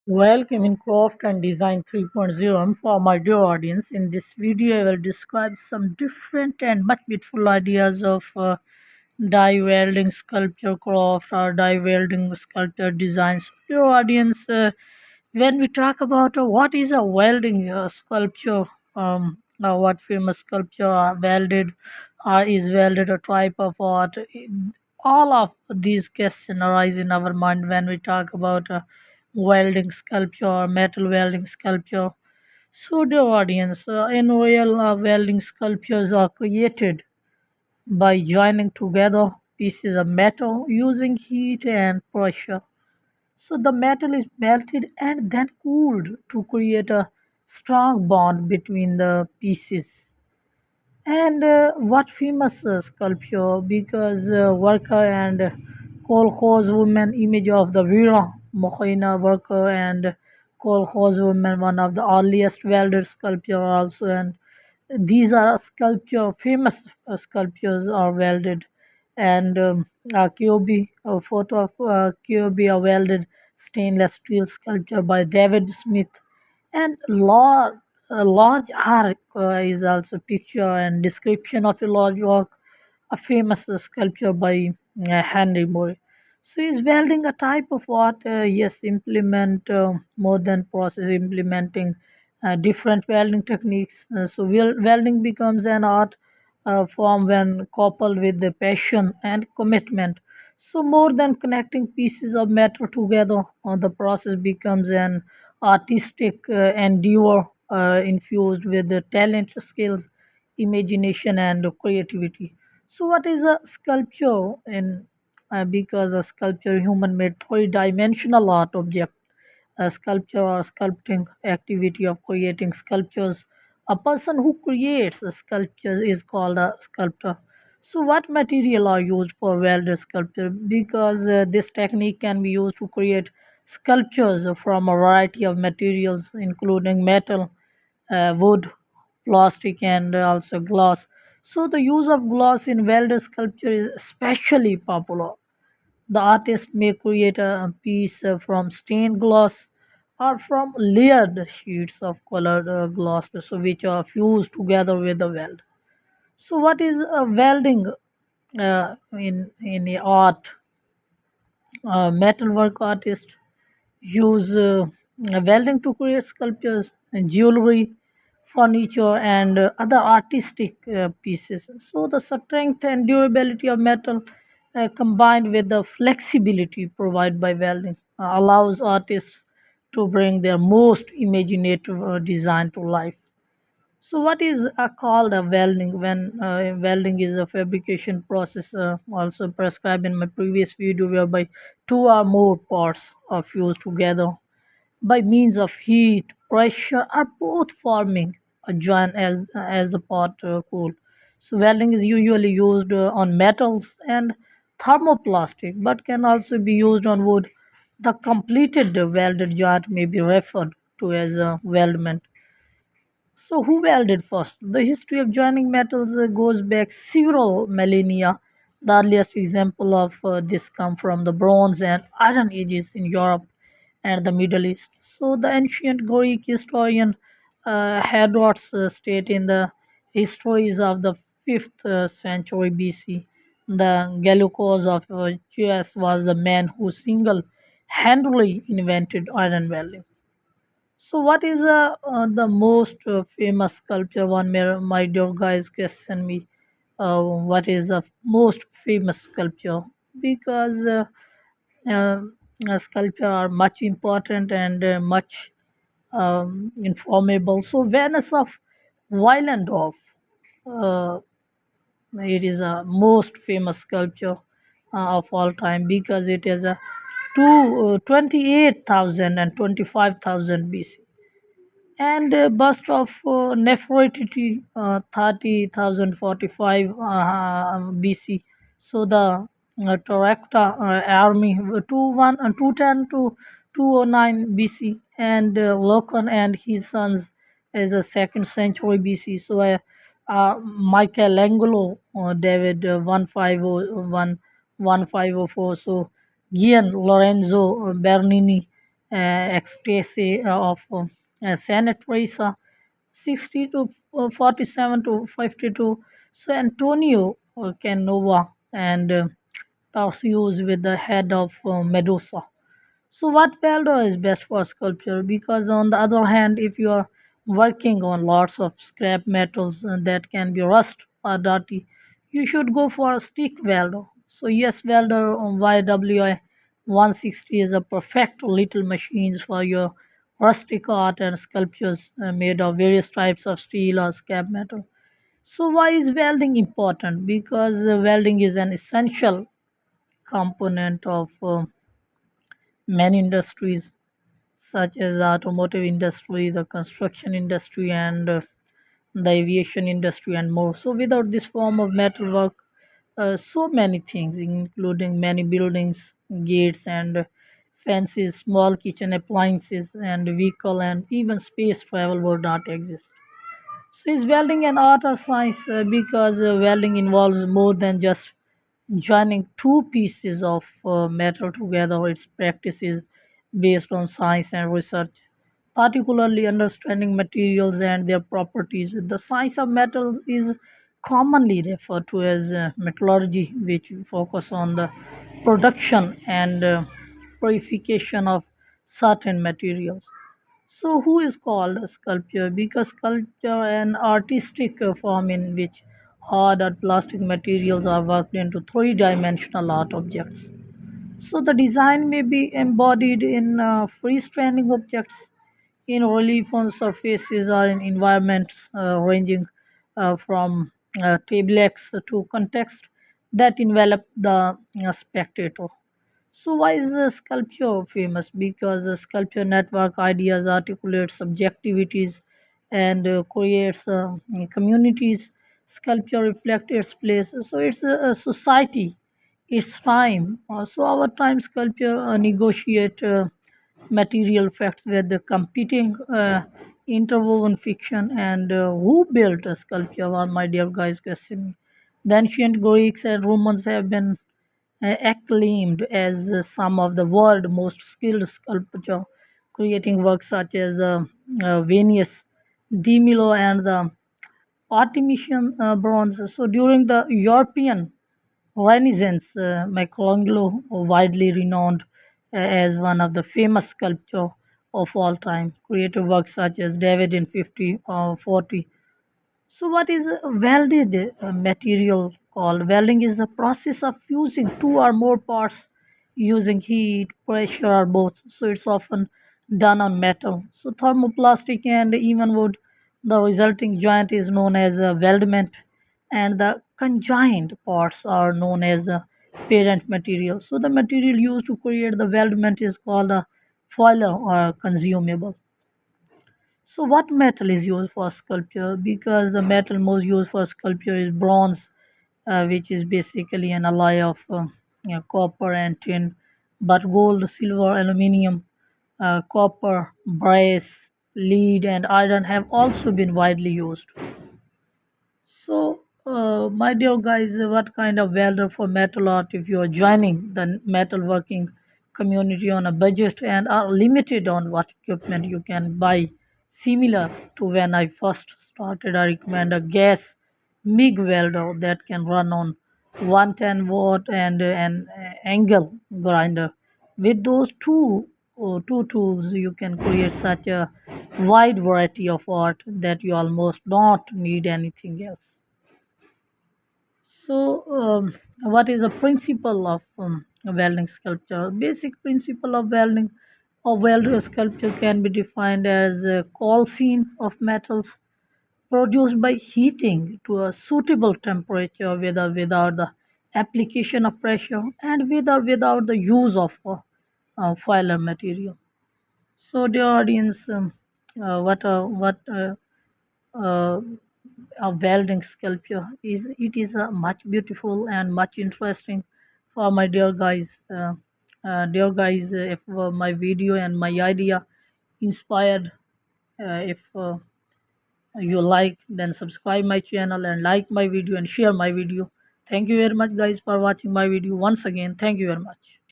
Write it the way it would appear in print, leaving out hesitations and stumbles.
Welcome in Craft and Design 3.0 for my dear audience. In this video, I will describe some different and much beautiful ideas of die welding sculpture craft or die welding sculpture designs. Dear audience, when we talk about what is a welding sculpture, what famous sculpture are welded, is welded a type of art, all of these questions arise in our mind when we talk about welding sculpture, metal welding sculpture. So, dear audience, in real welding sculptures are created by joining together pieces of metal using heat and pressure. So the metal is melted and then cooled to create a strong bond between the pieces. And what famous sculpture because worker and kolkhoz woman image of the Vira Mokhina worker and kolkhoz woman one of the earliest welded sculpture also, and these are sculpture famous sculptures are welded, and Kyobi, a photo of Kyobi, a welded stainless steel sculpture by David Smith, and a large arc is also picture and description of a large rock, a famous sculpture by Henry Moore. So is welding a type of art? Yes, implement modern process implementing different welding techniques. Welding becomes an art form when coupled with the passion and commitment. So more than connecting pieces of metal together, the process becomes an artistic endeavor infused with the talent, skills, imagination, and creativity. So, what is a sculpture? In because a sculpture, human-made three-dimensional art object, a sculpture or sculpting activity of creating sculptures. A person who creates a sculpture is called a sculptor. So, what material are used for welded sculpture? Because this technique can be used to create sculptures from a variety of materials, including metal, wood, plastic, and also glass. So, the use of glass in welded sculpture is especially popular. The artist may create a piece from stained glass or from layered sheets of colored glass, so which are fused together with the weld. So, what is welding in the art? Metalwork artists use welding to create sculptures, and jewelry, furniture, and other artistic pieces. So, the strength and durability of metal combined with the flexibility provided by welding allows artists to bring their most imaginative design to life. So, what is called a welding? When welding is a fabrication process, also prescribed in my previous video, whereby two or more parts are fused together by means of heat, pressure, or both forming a joint as the part cool. So, welding is usually used on metals and thermoplastic, but can also be used on wood. The completed welded joint may be referred to as a weldment. So, who welded first? The history of joining metals goes back several millennia. The earliest example of this come from the Bronze and Iron Ages in Europe and the Middle East. So, the ancient Greek historian Herodotus state in the histories of the 5th century BC, the Gallicos of Chios was the man who single-handedly invented iron welding. So, what is the most famous sculpture? My dear guys question me, what is the most famous sculpture? Because uh, sculpture are much important and much informable. So, Venus of Willendorf, uh, it is a most famous sculpture of all time because it is a 28,000 and 25,000 BC, and bust of Nefertiti 30,045 BC. So the Tarakta army 210 to 209 BC, and Locan and his sons is a second century BC. So Michelangelo David 1501 1504. So Gian Lorenzo Bernini ecstasy of Saint Teresa, 60 to 47 to 52. So Antonio Canova and Perseus with the head of Medusa. So what welder is best for sculpture? Because on the other hand, if you are working on lots of scrap metals that can be rust or dirty, you should go for a stick welder. So yes, welder on YWI 160 is a perfect little machines for your rustic art and sculptures made of various types of steel or scrap metal. So why is welding important? Because welding is an essential component of many industries such as the automotive industry, the construction industry, and the aviation industry, and more. So, without this form of metalwork, so many things, including many buildings, gates, and fences, small kitchen appliances, and vehicle, and even space travel would not exist. So, is welding an art or science? Because welding involves more than just joining two pieces of metal together. Its practice is based on science and research, particularly understanding materials and their properties. The science of metals is commonly referred to as metallurgy, which focus on the production and purification of certain materials. So, who is called a sculpture? Because sculpture an artistic form in which hard or plastic materials are worked into three-dimensional art objects. So, the design may be embodied in freestanding objects, in relief on surfaces, or in environments ranging from tablex to context that envelop the spectator. So why is the sculpture famous? Because the sculpture network ideas articulates subjectivities and creates communities. Sculpture reflects its place. So it's a society, its time. So our time sculpture negotiate material facts with the competing interwoven fiction and who built a sculpture? Well, my dear guys, question. The ancient Greeks and Romans have been acclaimed as some of the world's most skilled sculptor, creating works such as Venus, De Milo, and the Artemisian bronze. So during the European Renaissance, Michelangelo, widely renowned as one of the famous sculptors of all time, created works such as David in 50 40. So, what is a welded material called? Welding is the process of fusing two or more parts using heat, pressure, or both. So, it's often done on metal. So, thermoplastic and even wood. The resulting joint is known as a weldment, and the conjoined parts are known as the parent material. So, the material used to create the weldment is called a foiler or consumable. So, what metal is used for sculpture? Because the metal most used for sculpture is bronze, which is basically an alloy of copper and tin. But gold, silver, aluminium, copper, brass, lead, and iron have also been widely used. So, my dear guys, what kind of welder for metal art if you are joining the metalworking community on a budget and are limited on what equipment you can buy? Similar to when I first started, I recommend a gas MIG welder that can run on 110 watt and an angle grinder. With those two tools, you can create such a wide variety of art that you almost don't need anything else. So, what is the principle of welding sculpture? Basic principle of welding or welder sculpture can be defined as a calcine of metals produced by heating to a suitable temperature with or without the application of pressure and with or without the use of filler material. So, dear audience, what uh, a welding sculpture is it is much beautiful and much interesting for my dear guys. Dear guys, if my video and my idea inspired, if you like, then subscribe my channel and like my video and share my video. Thank you very much, guys, for watching my video. Once again, thank you very much.